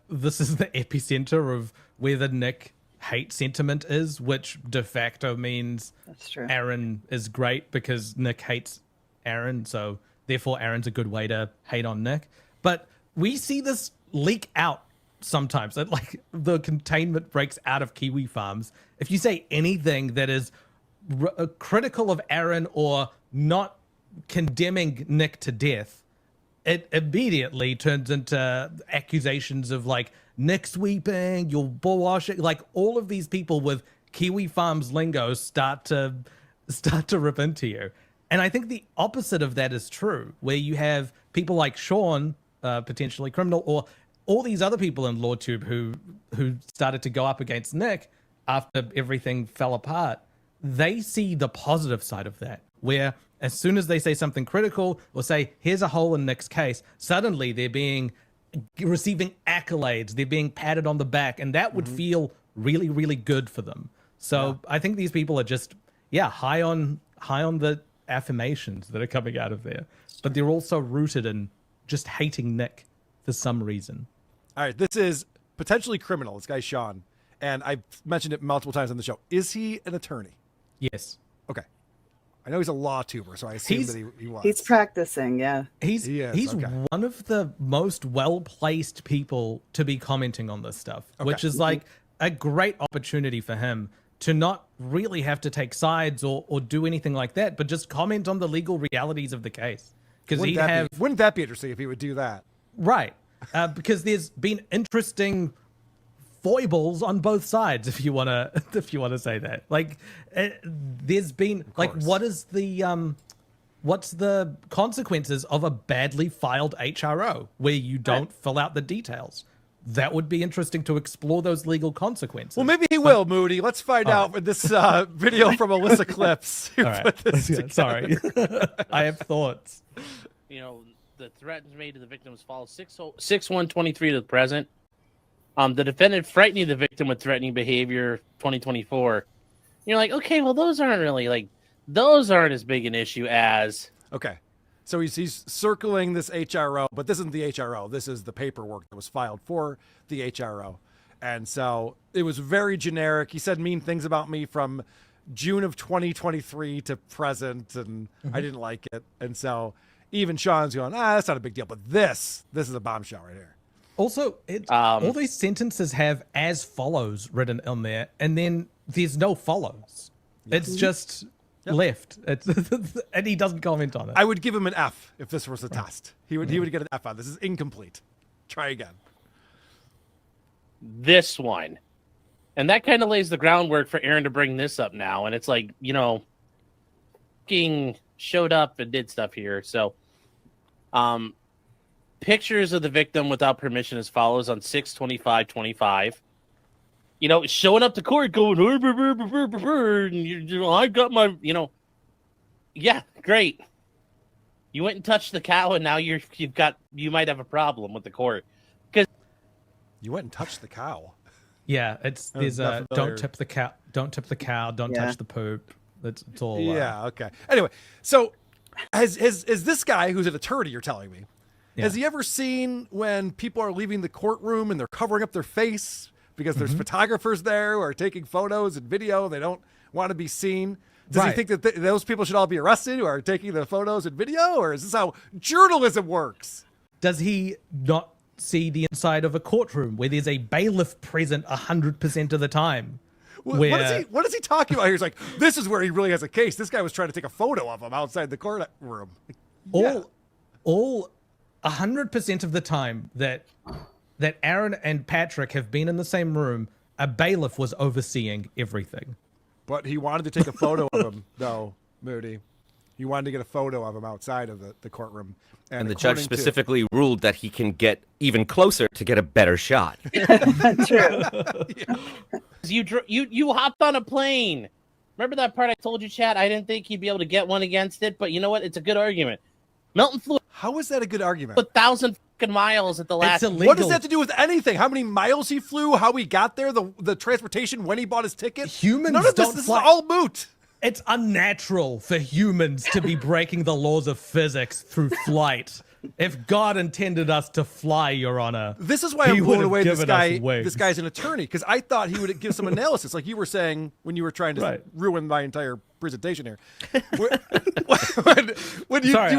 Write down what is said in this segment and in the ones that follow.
this is the epicenter of where the Nick hate sentiment is, which de facto means That's true. Aaron is great because Nick hates Aaron, so therefore Aaron's a good way to hate on Nick. But we see this leak out sometimes, that like the containment breaks out of Kiwi farms. If you say anything that is critical of Aaron or not condemning Nick to death, it immediately turns into accusations of like Nick sweeping, you're bullwashing. Like all of these people with Kiwi farms lingo start to rip into you. And I think the opposite of that is true, where you have people like Sean, potentially criminal, or all these other people in LawTube who started to go up against Nick after everything fell apart. They see the positive side of that, where as soon as they say something critical or say, here's a hole in Nick's case, suddenly they're receiving accolades, they're being patted on the back, and that would feel really, really good for them. So I think these people are just, high on the affirmations that are coming out of there, but they're also rooted in just hating Nick for some reason. All right, this is potentially criminal. This guy, Sean, and I've mentioned it multiple times on the show. Is he an attorney? Yes. Okay. I know he's a law tuber, so I assume that he was. He's practicing, yeah. He's okay. one of the most well-placed people to be commenting on this stuff, which is like a great opportunity for him to not really have to take sides or do anything like that, but just comment on the legal realities of the case. Because wouldn't that be interesting if he would do that? Right. Because there's been interesting foibles on both sides, if you want to say that. Like there's been like, what's the consequences of a badly filed HRO where you don't fill out the details? That would be interesting to explore those legal consequences. Well, maybe he will, Moody. Let's find out with this video from Alyssa Clips. All right. Sorry. I have thoughts. You know, the threats made to the victims follow 6/1/23 to the present. The defendant frightening the victim with threatening behavior, 2024. You're like, okay, well, those aren't as big an issue as. Okay. So he's circling this HRO, but this isn't the HRO. This is the paperwork that was filed for the HRO. And so it was very generic. He said mean things about me from June of 2023 to present, and I didn't like it. And so even Sean's going, that's not a big deal. But this is a bombshell right here. Also, all these sentences have as follows written on there, and then there's no follows. It's just left. And he doesn't comment on it. I would give him an F if this was a test. He would get an F on this. Is incomplete. Try again. This one. And that kind of lays the groundwork for Aaron to bring this up now. And it's like, fucking showed up and did stuff here. So, pictures of the victim without permission as follows on 6/25/25. Showing up to court going, and I got my, yeah, great. You went and touched the cow, and now you might have a problem with the court because you went and touched the cow. Yeah, there's don't tip the cow, don't touch the poop. It's all. Yeah. Okay. Anyway, so is this guy who's an attorney? You're telling me. Yeah. Has he ever seen when people are leaving the courtroom and they're covering up their face because there's photographers there who are taking photos and video? They don't want to be seen. Does he think that those people should all be arrested who are taking the photos and video? Or is this how journalism works? Does he not see the inside of a courtroom where there's a bailiff present 100% of the time? What is he talking about here? He's like, this is where he really has a case. This guy was trying to take a photo of him outside the courtroom. All 100% of the time that Aaron and Patrick have been in the same room, a bailiff was overseeing everything. But he wanted to take a photo of him, though, Moody. He wanted to get a photo of him outside of the courtroom. And the judge specifically ruled that he can get even closer to get a better shot. True. You hopped on a plane. Remember that part I told you, Chad? I didn't think he'd be able to get one against it, but you know what? It's a good argument. Melton flew. How is that a good argument? 1,000 fucking miles at the last. What does that have to do with anything? How many miles he flew? How he got there? The transportation when he bought his ticket? Humans None of this is all moot. It's unnatural for humans to be breaking the laws of physics through flight. If God intended us to fly, Your Honor, This is why He I'm blown would've away. This given us guy, wings. this guy's an attorney, because I thought he would give some analysis, like you were saying when you were trying to Right. ruin my entire presentation here. when you, Sorry,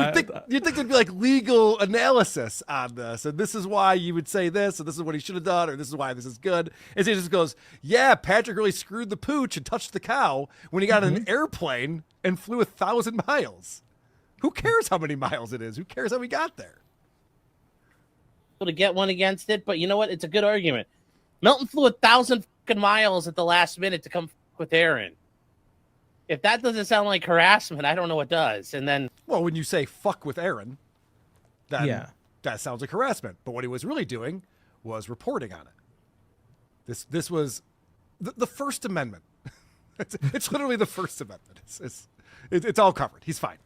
you'd think there'd be like legal analysis on this, and this is why you would say this, and this is what he should have done, or this is why this is good. And he just goes, "Yeah, Patrick really screwed the pooch and touched the cow when he got in an airplane and flew 1,000 miles. Who cares how many miles it is? Who cares how we got there?" To get one against it, but you know what? It's a good argument. Melton flew 1,000 fucking miles at the last minute to come with Aaron. If that doesn't sound like harassment, I don't know what does. And then, Well, when you say "fuck with Aaron," then Yeah. that sounds like harassment. But what he was really doing was reporting on it. This was the First Amendment. It's literally the First Amendment. It's all covered. He's fine.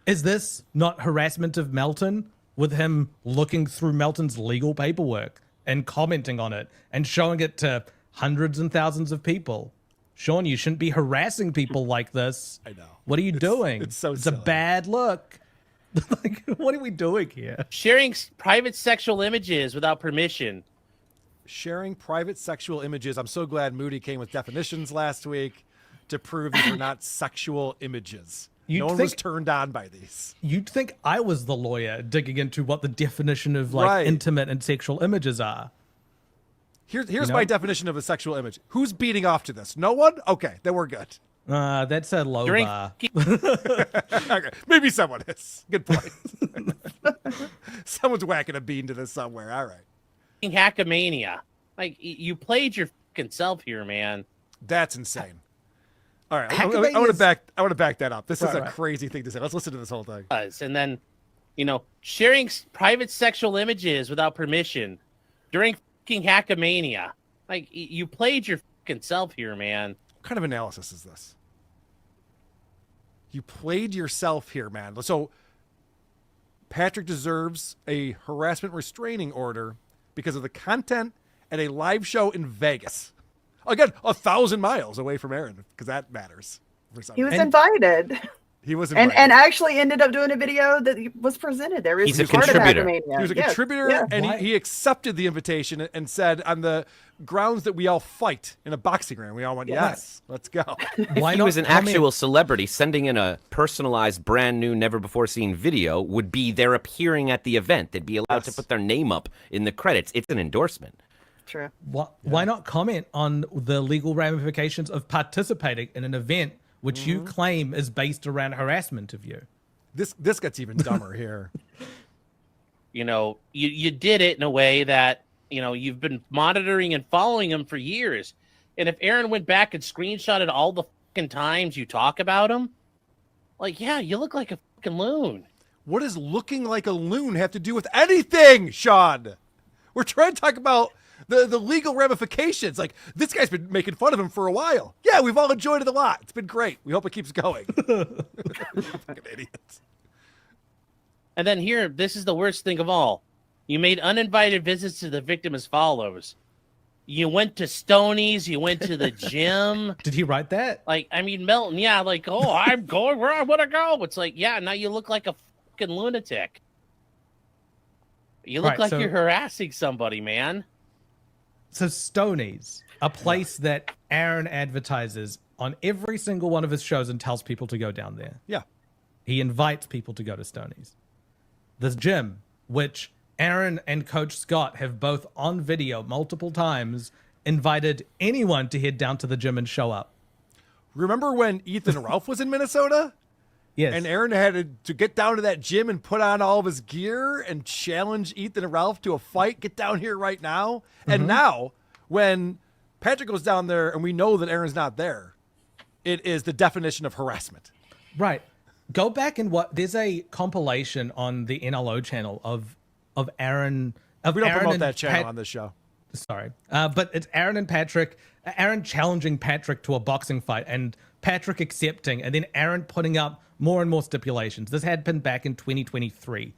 is this not harassment of Melton with him looking through Melton's legal paperwork and commenting on it and showing it to hundreds and thousands of people? Sean, you shouldn't be harassing people like this. I know. What are you doing? it's so a silly. bad look. Like, what are we doing here? sharing private sexual images without permission. Sharing private sexual images. I'm so glad Moody came with definitions last week to prove these are not sexual images. You'd No one was think- turned on by these. You'd think I was the lawyer digging into what the definition of like Right. intimate and sexual images are. Here's know? my definition of a sexual image. Who's beating off to this? No one? Okay, then we're good. That's a low During bar. Okay, maybe someone is. Good point. Someone's whacking a bean to this somewhere. All right. Hackamania. Like, you played your fucking self here, man. That's insane. All right, I Hackabane want to is- back that up. This is Right, a right. crazy thing to say. Let's listen to this whole thing. And then, sharing private sexual images without permission during fucking Hackamania. Like, you played your fucking self here, man. What kind of analysis is this? You played yourself here, man. So Patrick deserves a harassment restraining order because of the content at a live show in Vegas. Again, 1,000 miles away from Aaron, because that matters. For some He was reason. invited. He was And invited. actually ended up doing a video that was presented. There is He's a part of contributor. Academia. He was a Yes, contributor, yeah. and Why- he accepted the invitation and said, on the grounds that we all fight in a boxing ring, we all went, yes, let's go. Why He not was an comment- actual celebrity. Sending in a personalized, brand new, never before seen video would be their appearing at the event. They'd be allowed to Yes. put their name up in the credits. It's an endorsement. True. Why not comment on the legal ramifications of participating in an event which you claim is based around harassment of you? This gets even dumber here. You did it in a way that, you've been monitoring and following him for years. And if Aaron went back and screenshotted all the fucking times you talk about him, like, yeah, you look like a fucking loon. What does looking like a loon have to do with anything, Sean? We're trying to talk about the legal ramifications. Like, this guy's been making fun of him for a while. Yeah, we've all enjoyed it a lot. It's been great. We hope it keeps going. Fucking idiots. And then here, this is the worst thing of all. You made uninvited visits to the victim as follows. You went to Stoney's, you went to the gym. Did he write that? Like, I mean, Melton, yeah, like, oh, I'm going where I want to go. It's like, yeah, now you look like a fucking lunatic. You look Right, like so- you're harassing somebody, man. So Stoney's, a place that Aaron advertises on every single one of his shows and tells people to go down there. Yeah. He invites people to go to Stoney's. This gym, which Aaron and Coach Scott have both on video multiple times, invited anyone to head down to the gym and show up. Remember when Ethan Ralph was in Minnesota? Yes. And Aaron had to get down to that gym and put on all of his gear and challenge Ethan and Ralph to a fight. Get down here right now. And now, when Patrick goes down there and we know that Aaron's not there, it is the definition of harassment. Right. Go back and there's a compilation on the NLO channel of Aaron. We don't Aaron promote and that channel Pat- on this show. Sorry. But it's Aaron and Patrick, Aaron challenging Patrick to a boxing fight and Patrick accepting, and then Aaron putting up more and more stipulations. This had been back in 2023.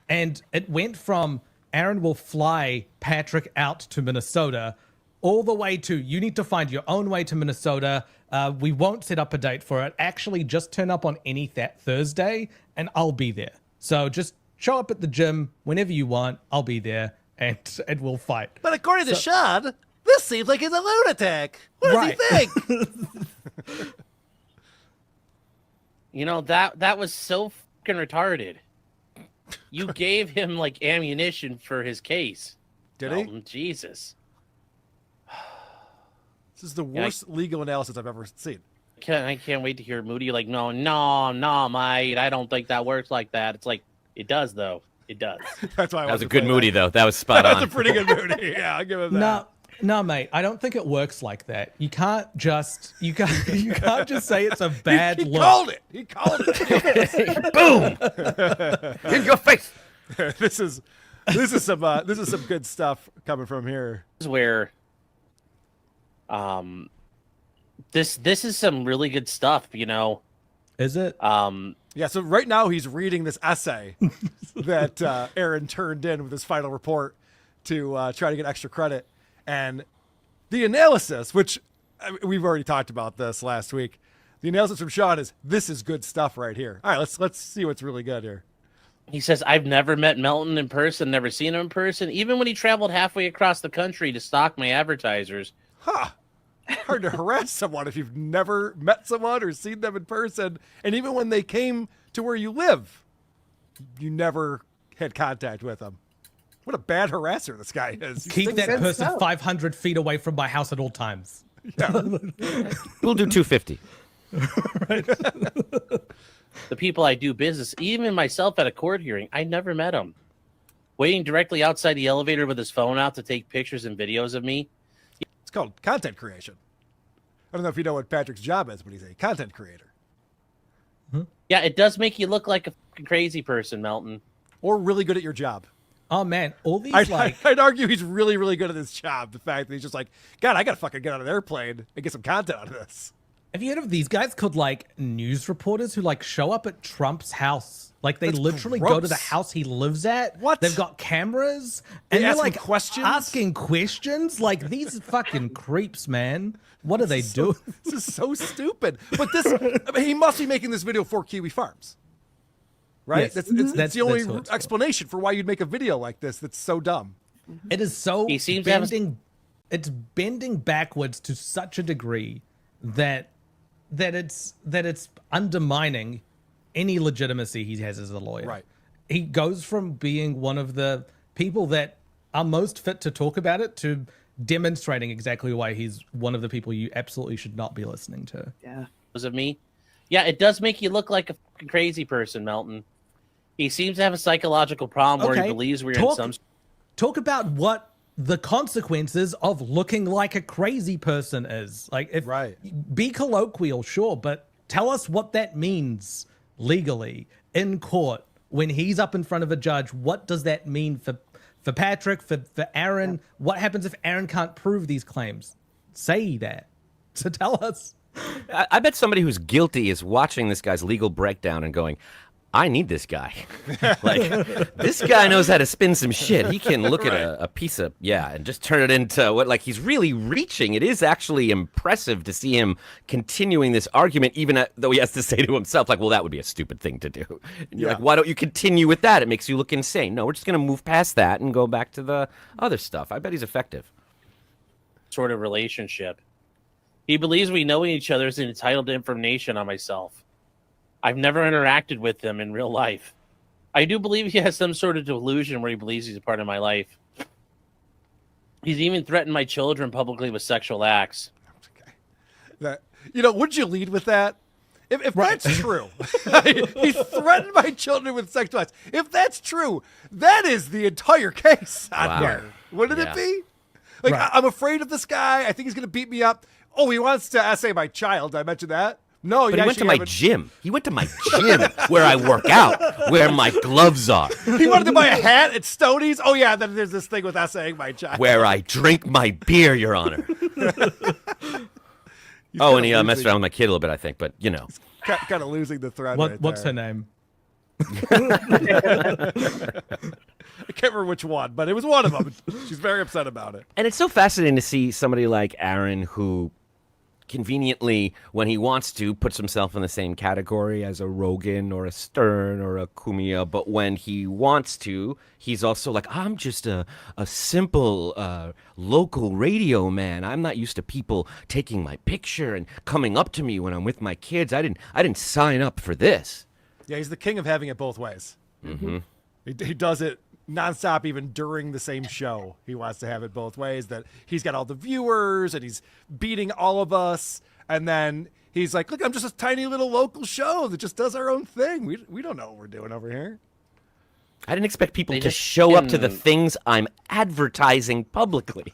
And it went from Aaron will fly Patrick out to Minnesota all the way to you need to find your own way to Minnesota. We won't set up a date for it. Actually, just turn up on any Thursday and I'll be there. So just show up at the gym whenever you want. I'll be there, and we'll fight. But according to Sean, this seems like he's a lunatic. What does he think? You know, that was so fucking retarded. You gave him like ammunition for his case. Did he? Jesus. This is the worst legal analysis I've ever seen. I can't wait to hear Moody like, no, mate, I don't think that works like that. It's like, it does, though. It does. That's why That was a good Moody, though. That was spot That on. was a pretty good Moody. Yeah, I'll give him that. No, mate. I don't think it works like that. You can't just you can't just say it's a bad He look. called it. He called it. Boom! In your face! This is some good stuff coming from here. This is where, this is some really good stuff, you know. Is it? Yeah, so right now he's reading this essay that Aaron turned in with his final report to try to get extra credit. And the analysis, which we've already talked about this last week, the analysis from Sean is, this is good stuff right here. All right, let's see what's really good here. He says, I've never met Melton in person, never seen him in person, even when he traveled halfway across the country to stalk my advertisers. Huh. Hard to harass someone if you've never met someone or seen them in person. And even when they came to where you live, you never had contact with them. What a bad harasser this guy is. Keep that good person stuff. 500 feet away from my house at all times. Yeah. We'll do 250. The people I do business, even myself at a court hearing, I never met him. Waiting directly outside the elevator with his phone out to take pictures and videos of me. It's called content creation. I don't know if you know what Patrick's job is, but he's a content creator. Yeah, it does make you look like a fucking crazy person, Melton. Or really good at your job. Oh man, all these I'd argue he's really, really good at his job. The fact that he's just like, God, I gotta fucking get on an airplane and get some content out of this. have you heard of these guys called like news reporters who like show up at Trump's house? Like they That's literally go to the gross. house he lives at. What? They've got cameras They and they're ask him like questions? asking questions. Like these fucking creeps, man. What are they doing? This is so stupid. But this, I mean, he must be making this video for Kiwi Farms. Right? Yes. That's That's- the only that's what it's for. explanation for why you'd make a video like this that's so dumb. It is so He seems to have a- it's bending backwards to such a degree that it's undermining any legitimacy he has as a lawyer. Right. He goes from being one of the people that are most fit to talk about it to demonstrating exactly why he's one of the people you absolutely should not be listening to. Yeah. Of me. Yeah, it does make you look like a fucking crazy person, Melton. He seems to have a psychological problem where he believes we're in some... Talk about what the consequences of looking like a crazy person is. Like, if Right. be colloquial, sure, but tell us what that means legally in court when he's up in front of a judge. What does that mean for Patrick, for Aaron? Yeah. What happens if Aaron can't prove these claims? Say that. So tell us. I bet somebody who's guilty is watching this guy's legal breakdown and going, I need this guy. Like, this guy knows how to spin some shit. He can look at a piece of, and just turn it into what, like, he's really reaching. It is actually impressive to see him continuing this argument, even though he has to say to himself, like, well, that would be a stupid thing to do. And you're like, why don't you continue with that? It makes you look insane. No, we're just going to move past that and go back to the other stuff. I bet he's effective. sort of relationship. He believes we know each other is entitled to information on myself. I've never interacted with him in real life. I do believe he has some sort of delusion where he believes he's a part of my life. He's even threatened my children publicly with sexual acts. Okay. That, would you lead with that? If that's true, he threatened my children with sexual acts. If that's true, that is the entire case on here. Wouldn't it be? Like, I'm afraid of this guy. I think he's going to beat me up. Oh, he wants to essay my child. Did I mention that? No, but he went to my gym. He went to my gym where I work out, where my gloves are. He wanted to buy a hat at Stoney's. Oh, yeah, then there's this thing with essaying my child. Where I drink my beer, Your Honor. And he messed around with my kid a little bit, I think, but, Kind of losing the thread. What's her name? I can't remember which one, but it was one of them. She's very upset about it. And it's so fascinating to see somebody like Aaron who conveniently, when he wants to, puts himself in the same category as a Rogan or a Stern or a Cumia. But when he wants to, he's also like, I'm just a simple local radio man. I'm not used to people taking my picture and coming up to me when I'm with my kids. I didn't sign up for this. Yeah, he's the king of having it both ways. Mm-hmm. He does it nonstop, even during the same show. He wants to have it both ways, that he's got all the viewers and he's beating all of us. And then he's like, look, I'm just a tiny little local show that just does our own thing. We don't know what we're doing over here. I didn't expect people They to just show up to the fucking- things I'm advertising publicly.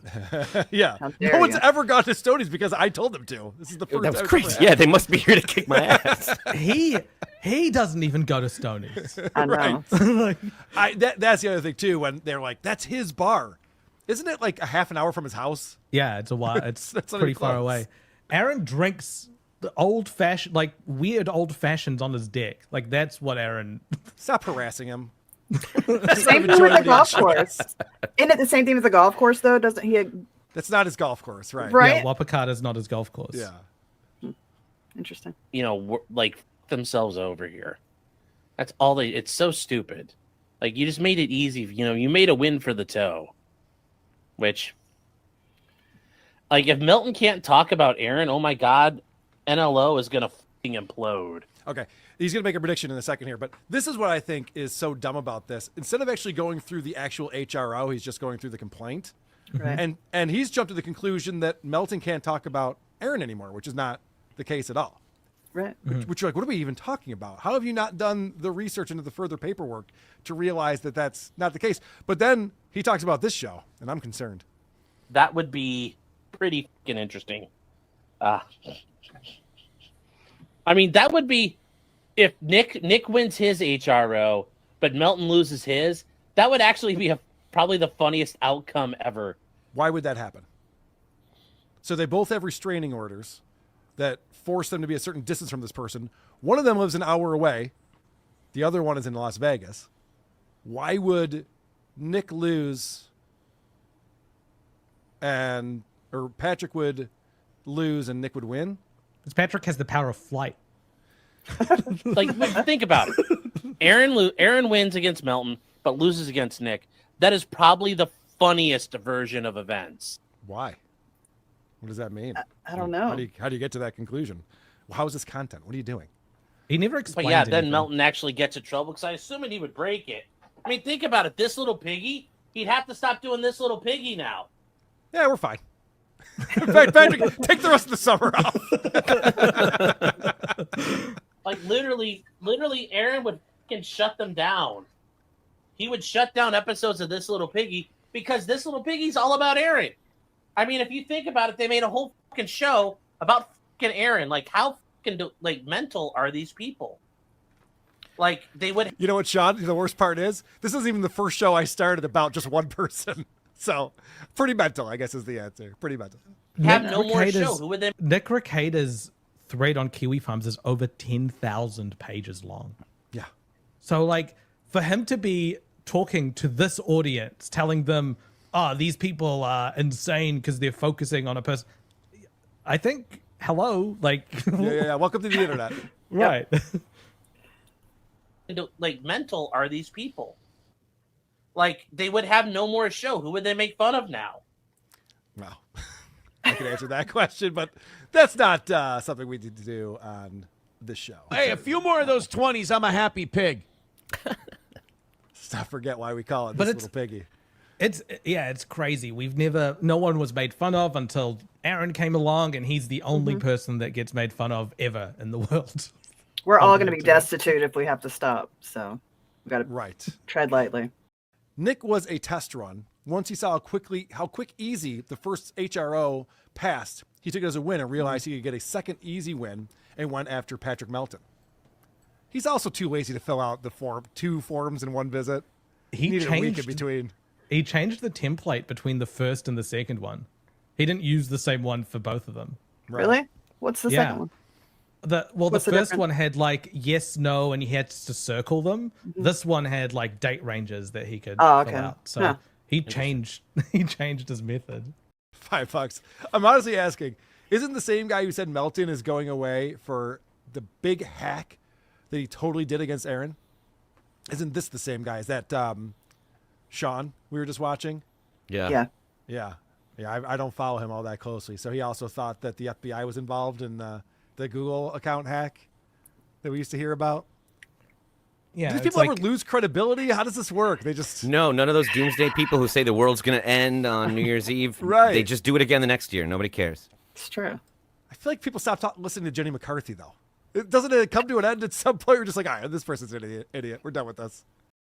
Yeah. How No dare one's you. ever gone to Stoney's because I told them to. This is the first That was time crazy. it's ever Yeah, happened. they must be here to kick my ass. He doesn't even go to Stoney's. I know. Right. That's the other thing, too, when they're like, that's his bar. Isn't it like a half an hour from his house? Yeah, it's a while. It's That's not pretty even far close. away. Aaron drinks the old-fashioned, like weird old fashions on his deck. Like that's what Aaron. Stop harassing him. Same thing with the golf course. Isn't it the same thing with the golf course though? Doesn't he? That's not his golf course, right? Right. Yeah, Wapakata's not his golf course. Yeah. Interesting. Like themselves over here. That's all they. It's so stupid. Like you just made it easy. You made a win for the toe. Which, like, if Melton can't talk about Aaron, oh my God, NLO is gonna fucking implode. Okay. He's going to make a prediction in a second here, but this is what I think is so dumb about this. Instead of actually going through the actual HRO, he's just going through the complaint. Right. And he's jumped to the conclusion that Melton can't talk about Aaron anymore, which is not the case at all. Right. Which you're like, what are we even talking about? How have you not done the research into the further paperwork to realize that that's not the case? But then he talks about this show, and I'm concerned. That would be pretty fucking interesting. I mean, that would be if Nick wins his HRO, but Melton loses his. That would actually be probably the funniest outcome ever. Why would that happen? So they both have restraining orders that force them to be a certain distance from this person. One of them lives an hour away. The other one is in Las Vegas. Why would Nick lose or Patrick would lose and Nick would win? Because Patrick has the power of flight. Like, think about it. Aaron wins against Melton, but loses against Nick. That is probably the funniest version of events. Why? What does that mean? I don't know. How do you get to that conclusion? How is this content? What are you doing? He never But explained. yeah, then anything. Melton actually gets in trouble because I assume he would break it. I mean, think about it. This little piggy, he'd have to stop doing this little piggy now. Yeah, we're fine. In fact, Patrick, take the rest of the summer off. Like literally, Aaron would fucking shut them down. He would shut down episodes of This Little Piggy because This Little Piggy's all about Aaron. I mean, if you think about it, they made a whole fucking show about fucking Aaron. Like, how fucking mental are these people? Like, they would. You know what, Sean? The worst part is this isn't even the first show I started about just one person. So, pretty mental, I guess, is the answer. Pretty mental. have Nick no more Recada's- show. Who would they? Nick Recada's thread on Kiwi Farms is over 10,000 pages long. Yeah. So, like, for him to be talking to this audience, telling them, oh, these people are insane because they're focusing on a person. I think, hello, like, Yeah. Welcome to the internet. right. Like, mental are these people? Like, they would have no more show. Who would they make fun of now? Well, I can answer that question, but that's not something we need to do on this show. Hey, a few more of those 20s, I'm a happy pig. Stop, forget why we call it But this it's- little piggy. It's crazy. No one was made fun of until Aaron came along, and he's the only person that gets made fun of ever in the world. We're all going to be destitute if we have to stop. So we've got to Right. tread lightly. Nick was a test run. Once he saw how quick easy the first HRO passed, he took it as a win and realized he could get a second easy win and went after Patrick Melton. He's also too lazy to fill out the two forms in one visit. He needed a week in changed. between. He changed the template between the first and the second one. He didn't use the same one for both of them. Right. Really? What's the Yeah. second one? The What's the first difference? one had like yes, no, and he had to circle them. This one had like date ranges that he could Oh, okay. fill out. So Huh. he changed his method. $5. I'm honestly asking, Isn't the same guy who said Melton is going away for the big hack that he totally did against Aaron? Isn't this the same guy? Is that Sean we were just watching? Yeah. Yeah. I don't follow him all that closely. So he also thought that the FBI was involved in the Google account hack that we used to hear about. Yeah, Do these it's people like- ever lose credibility? How does this work? They just No, none of those doomsday people who say the world's going to end on New Year's Eve. Right. They just do it again the next year. Nobody cares. It's true. I feel like people stop listening to Jenny McCarthy though. Doesn't it come to an end at some point? We're just like, all right, this person's an idiot. We're done with this.